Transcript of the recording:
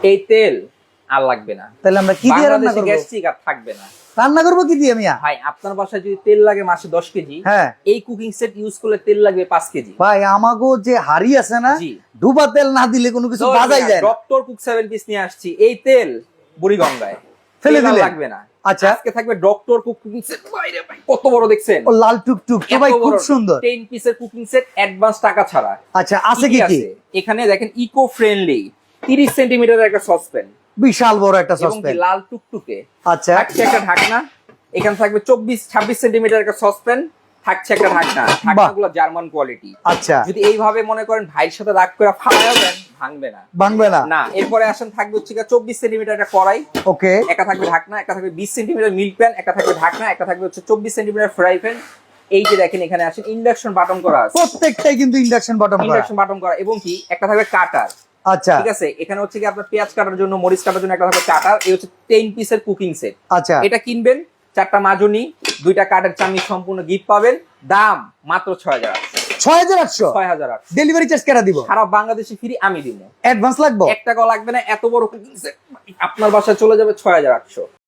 এই তেল আর লাগবে না। তাহলে আমরা কি দিয়ে রান্না বাংলাদেশে করব? গ্যাস্ট্রিক আর থাকবে না। রান্না করব কি দিয়ে মিয়া? ভাই আপনার বাসায় যদি তেল লাগে মাসে 10 কেজি, হ্যাঁ এই কুকিং সেট ইউজ করলে তেল লাগবে 5 কেজি। ভাই আমাগো যে হাড়ি আছে না, জি। ডুবা তেল না দিলে কোনো কিছু বাজাই যায় না। ডক্টর কুক 7 পিস নিয়ে আসছি, এই তেল বুড়িগঙ্গায় ফেলে তেল আর দিলেন? লাগবে না। আচ্ছা। আজকে থাকবে ডক্টর কুক কুকিং সেট। বাইরে ভাই কত বড় দেখছেন, ও লাল টুকটুক তো ভাই, খুব সুন্দর। 10 পিসের কুকিং সেট অ্যাডভান্স টাকা ছাড়া। আচ্ছা আছে কি কি? এখানে দেখেন ইকো ফ্রেন্ডলি 30 সেন্টিমিটারের একটা সসপ্যান, বিশাল বড় একটা এবং কি সসপ্যান। লাল টুকটুকে। আচ্ছা থাকছে একটা ঢাকনা, এখানে থাকবে 24-26 সেন্টিমিটার একটা সসপ্যান, থাকছে একটা ঢাকনা। ঢাকনাগুলো জার্মান কোয়ালিটি। আচ্ছা যদি এইভাবে মনে করেন ভাইয়ের সাথে রাগ করে ফালাবেন, ভাঙবে না। ভাঙবে না? না। এরপরে আসেন থাকবে হচ্ছে 24 সেন্টিমিটার একটা কড়াই, ওকে। একটা থাকবে ঢাকনা, একটা থাকবে 20 সেন্টিমিটার মিল্ক প্যান, একটা থাকবে ঢাকনা, একটা থাকবে হচ্ছে 24 সেন্টিমিটার ফ্রাই প্যান। এই যে দেখেন এখানে আসেন ইন্ডাকশন বাটন করা আছে, প্রত্যেকটাই কিন্তু ইন্ডাকশন বটম করা। ইন্ডাকশন বাটন করা, এবং কি একটা থাকবে কাটার। আচ্ছা ঠিক আছে, এখানে হচ্ছে কি আপনার পেঁয়াজ কাটার জন্য, মরিচ কাটার জন্য একটা থাকবে কাটার। এই হচ্ছে 10 পিসের কুকিং সেট। আচ্ছা এটা কিনবেন, 4টা মাজনি, 2টা কাঠের চামচ সম্পূর্ণ গিফট পাবেন। দাম মাত্র 6800। 6800? 6800। ডেলিভারি চার্জ কেটে দিব? সারা বাংলাদেশে ফ্রি, আমি দিব। অ্যাডভান্স লাগবে? 1 টাকাও লাগবে না। এত বড় কুকিং সেট আপনার বাসায় চলে যাবে 6800।